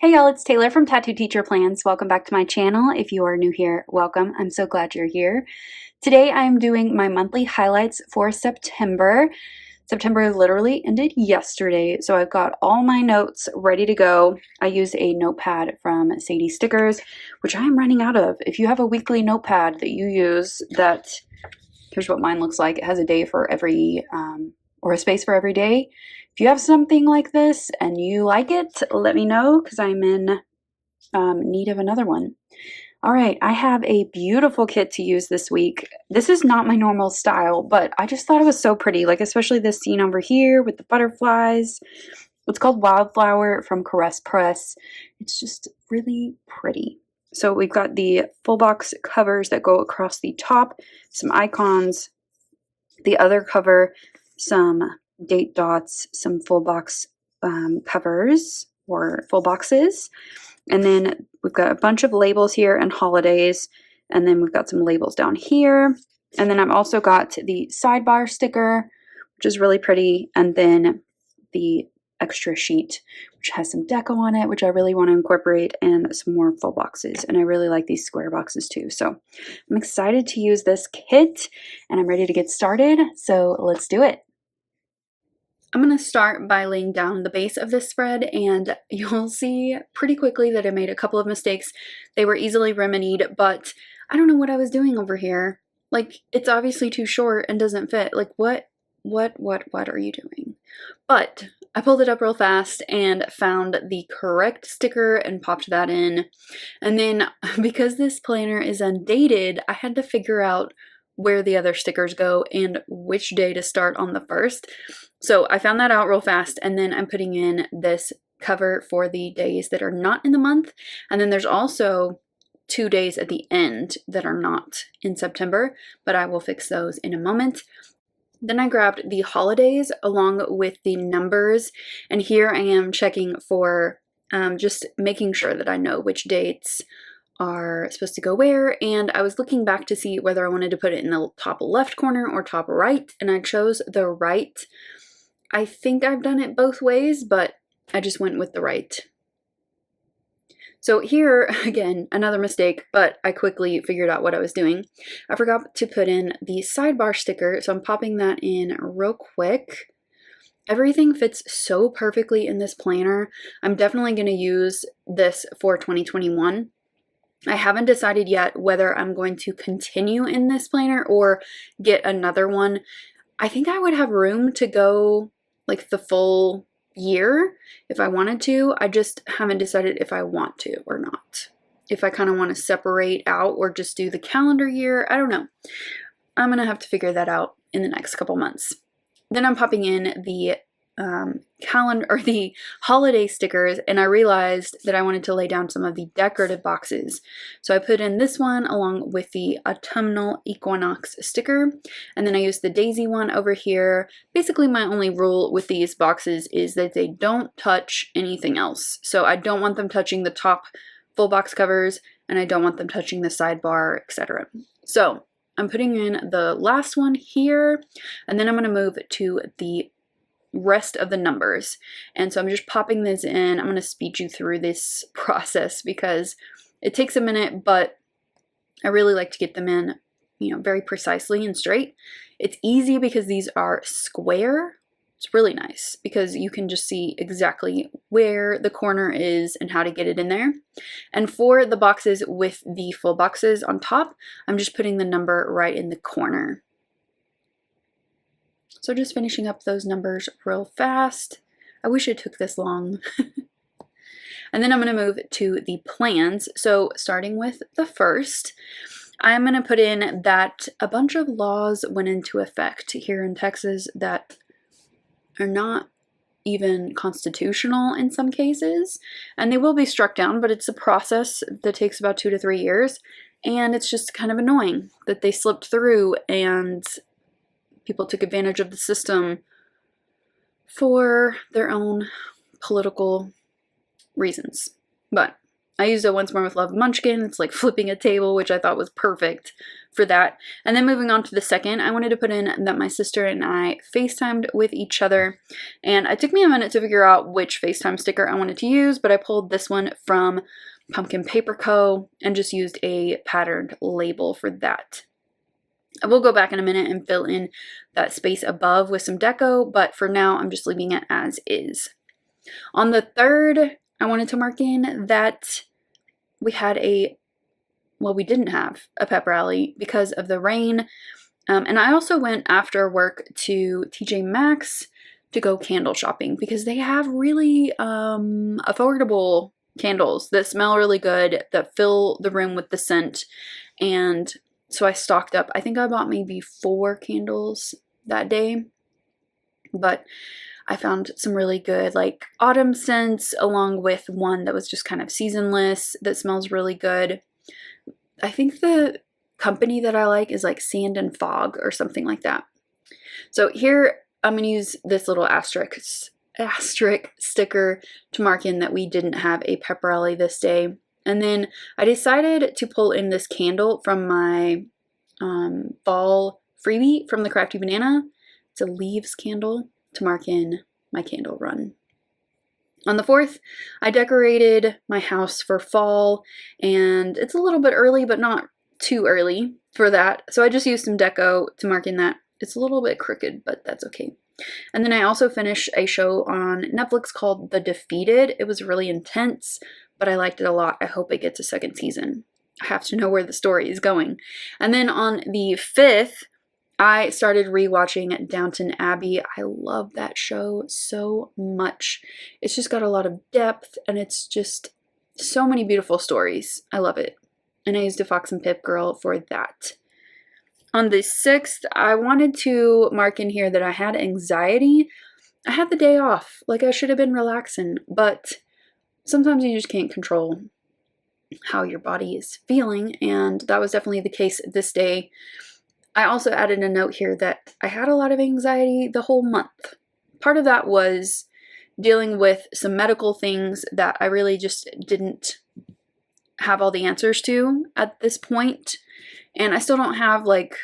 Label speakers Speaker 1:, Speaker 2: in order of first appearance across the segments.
Speaker 1: Hey y'all, it's Taylor from Tattoo Teacher Plans. Welcome back to my channel. If you are new here, welcome. I'm so glad you're here. Today I'm doing my monthly highlights for September. September literally ended yesterday, so I've got all my notes ready to go. I use a notepad from Sadie stickers, which I am running out of. If you have a weekly notepad that you use here's what mine looks like. It has a day for every, or a space for every day. If you have something like this and you like it, let me know because I'm in need of another one. All right, I have a beautiful kit to use this week. This is not my normal style, but I just thought it was so pretty, like especially this scene over here with the butterflies. It's called Wildflower from Caress Press. It's just really pretty. So we've got the full box covers that go across the top, some icons, the other cover, some date dots, some full box covers or full boxes. And then we've got a bunch of labels here and holidays. And then we've got some labels down here. And then I've also got the sidebar sticker, which is really pretty. And then the extra sheet, which has some deco on it, which I really want to incorporate, and some more full boxes. And I really like these square boxes too. So I'm excited to use this kit and I'm ready to get started. So let's do it. I'm going to start by laying down the base of this spread, and you'll see pretty quickly that I made a couple of mistakes. They were easily remedied, but I don't know what I was doing over here. Like, it's obviously too short and doesn't fit. Like, what are you doing? But I pulled it up real fast and found the correct sticker and popped that in. And then because this planner is undated, I had to figure out where the other stickers go and which day to start on the first. So I found that out real fast, and then I'm putting in this cover for the days that are not in the month. And then there's also 2 days at the end that are not in September, but I will fix those in a moment. Then I grabbed the holidays along with the numbers, and here I am checking for just making sure that I know which dates are supposed to go where, and I was looking back to see whether I wanted to put it in the top left corner or top right, and I chose the right. I think I've done it both ways, but I just went with the right. So here, again, another mistake, but I quickly figured out what I was doing. I forgot to put in the sidebar sticker, so I'm popping that in real quick. Everything fits so perfectly in this planner. I'm definitely going to use this for 2021. I haven't decided yet whether I'm going to continue in this planner or get another one. I think I would have room to go like the full year if I wanted to. I just haven't decided if I want to or not. If I kind of want to separate out or just do the calendar year, I don't know. I'm going to have to figure that out in the next couple months. Then I'm popping in the calendar or the holiday stickers, and I realized that I wanted to lay down some of the decorative boxes. So I put in this one along with the autumnal equinox sticker, and then I used the daisy one over here. Basically, my only rule with these boxes is that they don't touch anything else. So I don't want them touching the top full box covers, and I don't want them touching the sidebar, etc. So I'm putting in the last one here, and then I'm going to move to the rest of the numbers. And so I'm just popping this in. I'm going to speed you through this process because it takes a minute, but I really like to get them in, very precisely and straight. It's easy because these are square. It's really nice because you can just see exactly where the corner is and how to get it in there. And for the boxes with the full boxes on top, I'm just putting the number right in the corner. So just finishing up those numbers real fast. I wish it took this long. And then I'm going to move to the plans. So starting with the first, I'm going to put in that a bunch of laws went into effect here in Texas that are not even constitutional in some cases, and they will be struck down, but it's a process that takes about 2 to 3 years, and it's just kind of annoying that they slipped through and people took advantage of the system for their own political reasons. But I used a Once More with Love munchkin. It's like flipping a table, which I thought was perfect for that. And then moving on to the second, I wanted to put in that my sister and I FaceTimed with each other. And it took me a minute to figure out which FaceTime sticker I wanted to use, but I pulled this one from Pumpkin Paper Co. and just used a patterned label for that. I will go back in a minute and fill in that space above with some deco, but for now I'm just leaving it as is. On the third, I wanted to mark in that we had we didn't have a pep rally because of the rain. And I also went after work to TJ Maxx to go candle shopping because they have really affordable candles that smell really good, that fill the room with the scent. And so I stocked up. I think I bought maybe 4 candles that day, but I found some really good like autumn scents along with one that was just kind of seasonless that smells really good. I think the company that I like is like Sand and Fog or something like that. So here I'm going to use this little asterisk sticker to mark in that we didn't have a pep rally this day. And then I decided to pull in this candle from my fall freebie from the Crafty Banana. It's a leaves candle to mark in my candle run. On the 4th, I decorated my house for fall, and it's a little bit early, but not too early for that. So I just used some deco to mark in that. It's a little bit crooked, but that's okay. And then I also finished a show on Netflix called The Defeated. It was really intense, but I liked it a lot. I hope it gets a second season. I have to know where the story is going. And then on the 5th, I started rewatching Downton Abbey. I love that show so much. It's just got a lot of depth and it's just so many beautiful stories. I love it. And I used a Fox and Pip girl for that. On the 6th, I wanted to mark in here that I had anxiety. I had the day off. Like I should have been relaxing, but sometimes you just can't control how your body is feeling. And that was definitely the case this day. I also added a note here that I had a lot of anxiety the whole month. Part of that was dealing with some medical things that I really just didn't have all the answers to at this point. And I still don't have like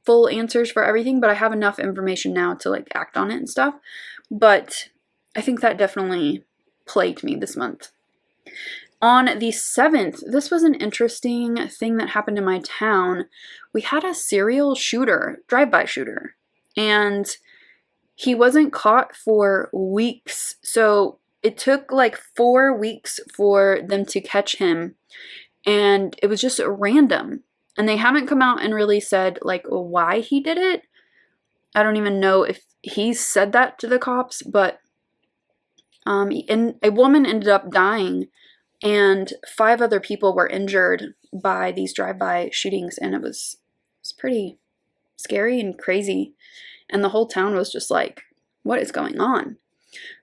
Speaker 1: full answers for everything, but I have enough information now to like act on it and stuff. But I think that definitely plagued me this month. On the 7th, this was an interesting thing that happened in my town. We had a serial shooter, drive-by shooter, and he wasn't caught for weeks. So it took like 4 weeks for them to catch him, and it was just random. And they haven't come out and really said like why he did it. I don't even know if he said that to the cops, but and a woman ended up dying. And 5 other people were injured by these drive-by shootings, and it was pretty scary and crazy. And the whole town was just like, what is going on?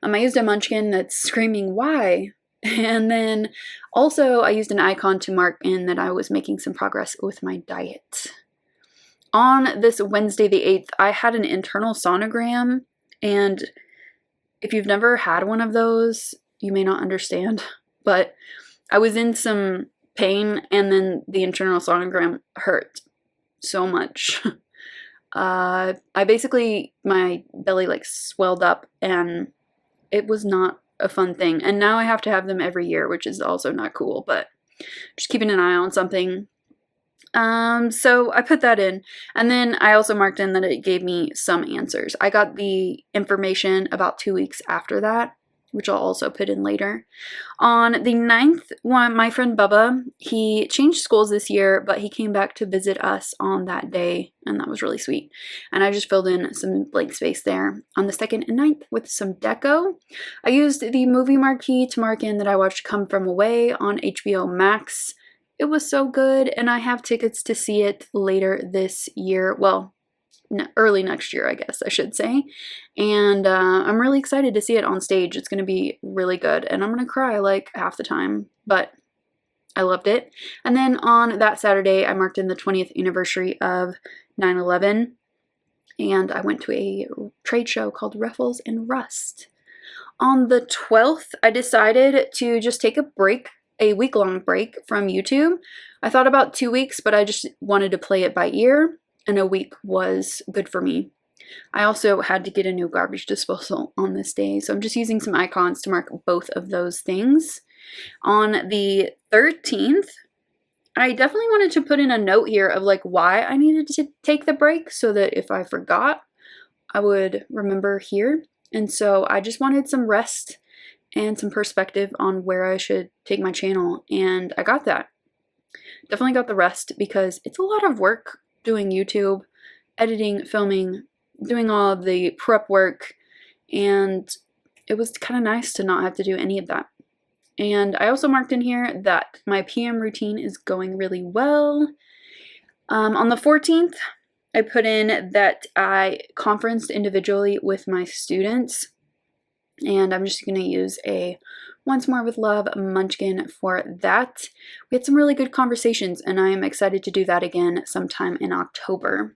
Speaker 1: I used a munchkin that's screaming, why? And then also I used an icon to mark in that I was making some progress with my diet. On this Wednesday, the 8th, I had an internal sonogram, and if you've never had one of those, you may not understand. But I was in some pain, and then the internal sonogram hurt so much. My belly like swelled up, and it was not a fun thing. And now I have to have them every year, which is also not cool, but just keeping an eye on something. So I put that in, and then I also marked in that it gave me some answers. I got the information about 2 weeks after that, which I'll also put in later. On the 9th, my friend Bubba, he changed schools this year, but he came back to visit us on that day, and that was really sweet. And I just filled in some blank space there. On the 2nd and 9th with some deco, I used the movie marquee to mark in that I watched Come From Away on HBO Max. It was so good, and I have tickets to see it later this year. Well, early next year, I guess I should say. And I'm really excited to see it on stage. It's going to be really good, and I'm going to cry like half the time, but I loved it. And then on that Saturday, I marked in the 20th anniversary of 9/11, and I went to a trade show called Ruffles and Rust. On the 12th, I decided to just take a break a week-long break from YouTube. I thought about 2 weeks, but I just wanted to play it by ear, and a week was good for me. I also had to get a new garbage disposal on this day, so I'm just using some icons to mark both of those things. On the 13th, I definitely wanted to put in a note here of like why I needed to take the break so that if I forgot, I would remember here. And so I just wanted some rest and some perspective on where I should take my channel, and I got that. Definitely got the rest because it's a lot of work doing YouTube, editing, filming, doing all of the prep work, and it was kind of nice to not have to do any of that. And I also marked in here that my PM routine is going really well. On the 14th, I put in that I conferenced individually with my students, and I'm just going to use a Once More with Love munchkin for that. We had some really good conversations, and I am excited to do that again sometime in October.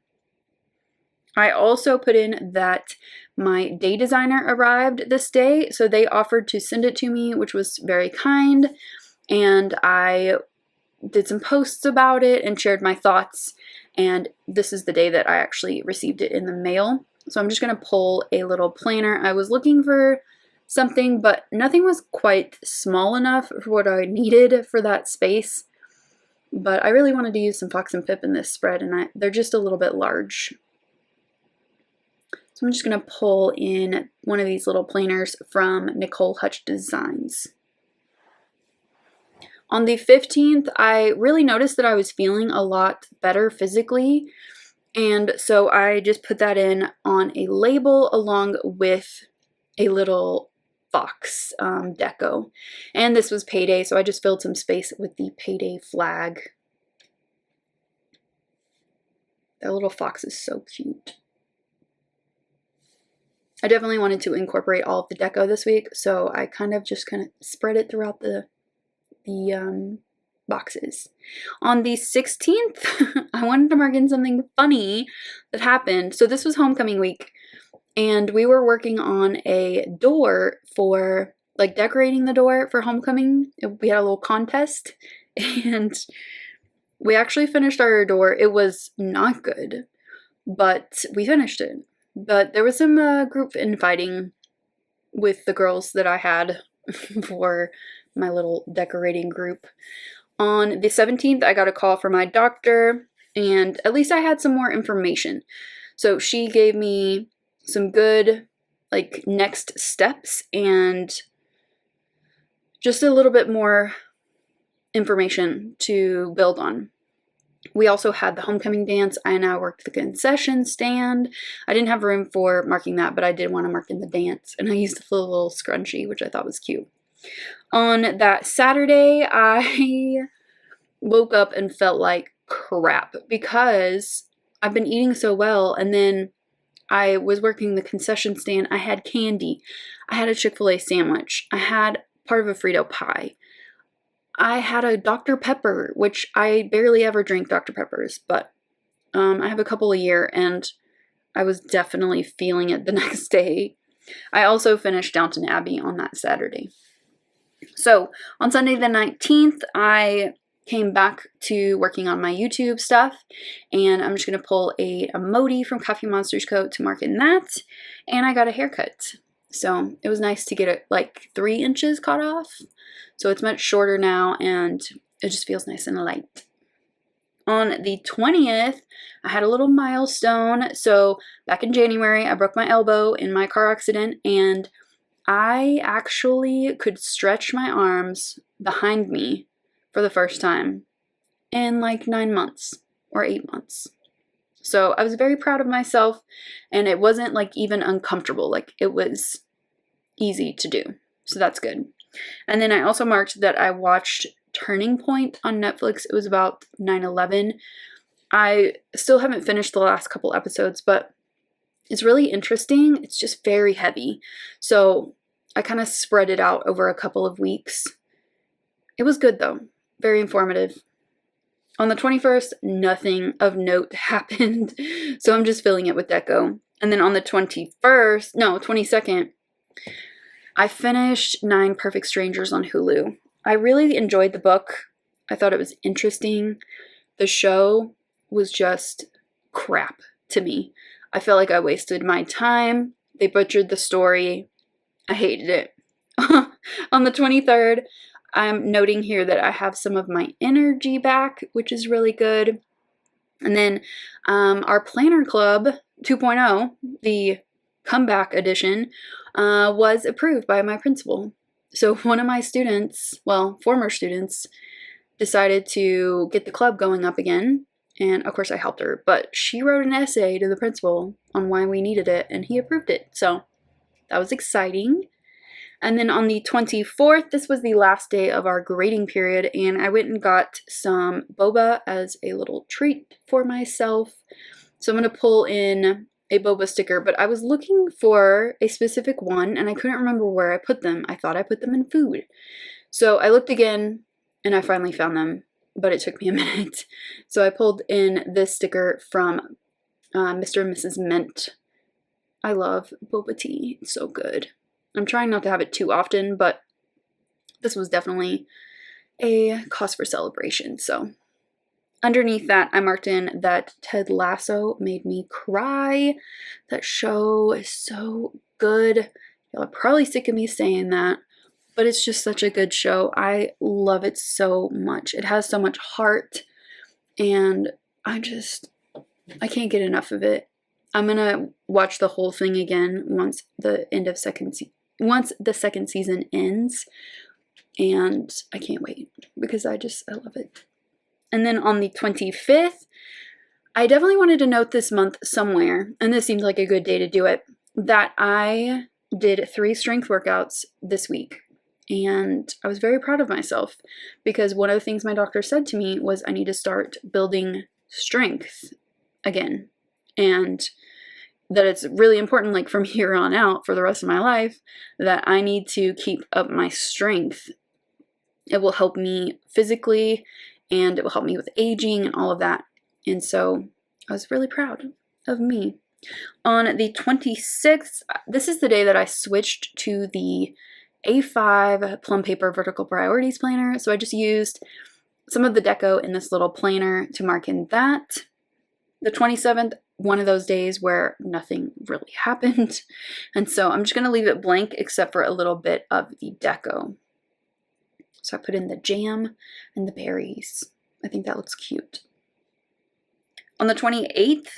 Speaker 1: I also put in that my day designer arrived this day, so they offered to send it to me, which was very kind, and I did some posts about it and shared my thoughts, and this is the day that I actually received it in the mail. So I'm just going to pull a little planner. I was looking for something, but nothing was quite small enough for what I needed for that space, but I really wanted to use some Fox and Pip in this spread, and they're just a little bit large. So I'm just going to pull in one of these little planners from Nicole Hutch Designs. On the 15th, I really noticed that I was feeling a lot better physically, and so I just put that in on a label along with a little fox deco. And this was payday, so I just filled some space with the payday flag. That little fox is so cute. I definitely wanted to incorporate all of the deco this week, so I kind of spread it throughout the boxes. On the 16th, I wanted to mark in something funny that happened. So this was homecoming week, and we were working on a door for, like, decorating the door for homecoming. We had a little contest, and we actually finished our door. It was not good, but we finished it. But there was some group infighting with the girls that I had for my little decorating group. On the 17th, I got a call from my doctor, and at least I had some more information. So she gave me some good, like, next steps and just a little bit more information to build on. We also had the homecoming dance. I now worked the concession stand. I didn't have room for marking that, but I did want to mark in the dance, and I used a little scrunchie, which I thought was cute. On that Saturday, I woke up and felt like crap because I've been eating so well, and then I was working the concession stand. I had candy. I had a Chick-fil-A sandwich. I had part of a Frito pie. I had a Dr. Pepper, which I barely ever drink Dr. Peppers, but I have a couple a year, and I was definitely feeling it the next day. I also finished Downton Abbey on that Saturday. So on Sunday the 19th, I came back to working on my YouTube stuff, and I'm just going to pull a emoji from Coffee Monster's coat to mark in that, and I got a haircut. So it was nice to get it like 3 inches cut off. So it's much shorter now, and it just feels nice and light. On the 20th, I had a little milestone. So back in January, I broke my elbow in my car accident, and I actually could stretch my arms behind me for the first time in like 9 months or 8 months. So I was very proud of myself, and it wasn't like even uncomfortable. Like, it was easy to do. So that's good. And then I also marked that I watched Turning Point on Netflix. It was about 9/11. I still haven't finished the last couple episodes, but it's really interesting. It's just very heavy. So I kind of spread it out over a couple of weeks. It was good though. Very informative. On the 21st, nothing of note happened. So I'm just filling it with deco. And then on the 22nd, I finished 9 Perfect Strangers on Hulu. I really enjoyed the book. I thought it was interesting. The show was just crap to me. I felt like I wasted my time. They butchered the story. I hated it. On the 23rd, I'm noting here that I have some of my energy back, which is really good. And then our Planner Club 2.0, the comeback edition, was approved by my principal. So one of my students, well, former students, decided to get the club going up again. And of course I helped her, but she wrote an essay to the principal on why we needed it, and he approved it. So that was exciting. And then on the 24th, this was the last day of our grading period, and I went and got some boba as a little treat for myself. So I'm going to pull in a boba sticker, but I was looking for a specific one, and I couldn't remember where I put them. I thought I put them in food. So I looked again, and I finally found them, but it took me a minute. So I pulled in this sticker from Mr. and Mrs. Mint. I love boba tea. It's so good. I'm trying not to have it too often, but this was definitely a cause for celebration. So underneath that, I marked in that Ted Lasso made me cry. That show is so good. Y'all are probably sick of me saying that, but it's just such a good show. I love it so much. It has so much heart, and I can't get enough of it. I'm gonna watch the whole thing again once the second season ends, and I can't wait because I love it. And then on the 25th, I definitely wanted to note this month somewhere, and this seemed like a good day to do it, that I did 3 strength workouts this week. And I was very proud of myself because one of the things my doctor said to me was I need to start building strength again. And that it's really important, like from here on out for the rest of my life, that I need to keep up my strength. It will help me physically, and it will help me with aging and all of that. And so I was really proud of me. On the 26th, this is the day that I switched to the A5 plum paper vertical priorities planner. So I just used some of the deco in this little planner to mark in that. The 27th, one of those days where nothing really happened. And so I'm just going to leave it blank except for a little bit of the deco. So I put in the jam and the berries. I think that looks cute. On the 28th,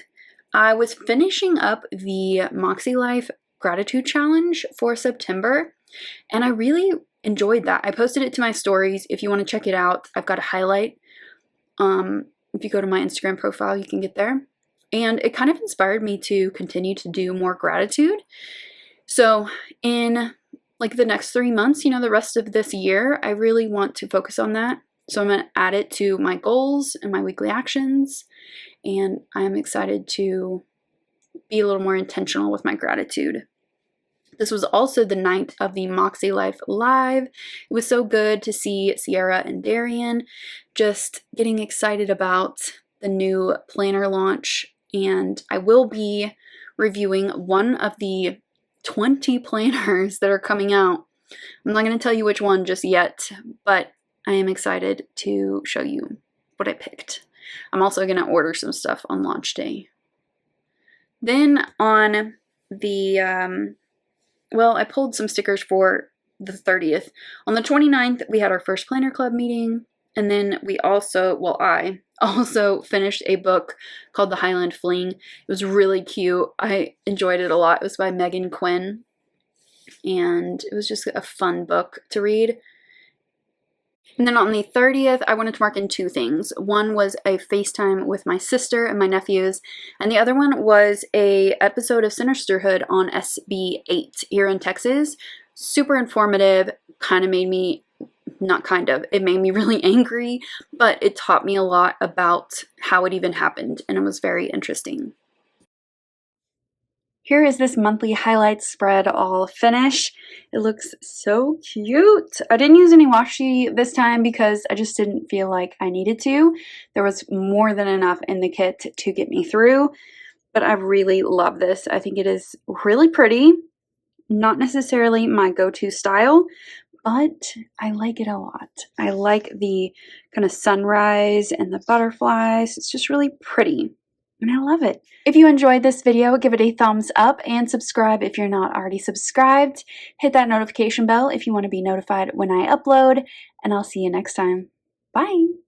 Speaker 1: I was finishing up the Moxie Life Gratitude Challenge for September, and I really enjoyed that. I posted it to my stories. If you want to check it out, I've got a highlight. If you go to my Instagram profile, you can get there. And it kind of inspired me to continue to do more gratitude. So in like the next 3 months, the rest of this year, I really want to focus on that. So I'm going to add it to my goals and my weekly actions. And I'm excited to be a little more intentional with my gratitude. This was also the night of the Moxie Life Live. It was so good to see Sierra and Darian just getting excited about the new planner launch. And I will be reviewing one of the 20 planners that are coming out. I'm not going to tell you which one just yet, but I am excited to show you what I picked. I'm also going to order some stuff on launch day. Then on the, I pulled some stickers for the 30th. On the 29th, we had our first planner club meeting. And then I also finished a book called The Highland Fling. It was really cute. I enjoyed it a lot. It was by Megan Quinn. And it was just a fun book to read. And then on the 30th, I wanted to mark in 2 things. One was a FaceTime with my sister and my nephews, and the other one was a episode of Sinisterhood on SB8 here in Texas. Super informative, it made me really angry, but it taught me a lot about how it even happened, and it was very interesting. Here is this monthly highlights spread all finished. It looks so cute. I didn't use any washi this time because I just didn't feel like I needed to. There was more than enough in the kit to get me through, but I really love this. I think it is really pretty. Not necessarily my go-to style, but I like it a lot. I like the kind of sunrise and the butterflies. It's just really pretty, and I love it. If you enjoyed this video, give it a thumbs up and subscribe if you're not already subscribed. Hit that notification bell if you want to be notified when I upload, and I'll see you next time. Bye!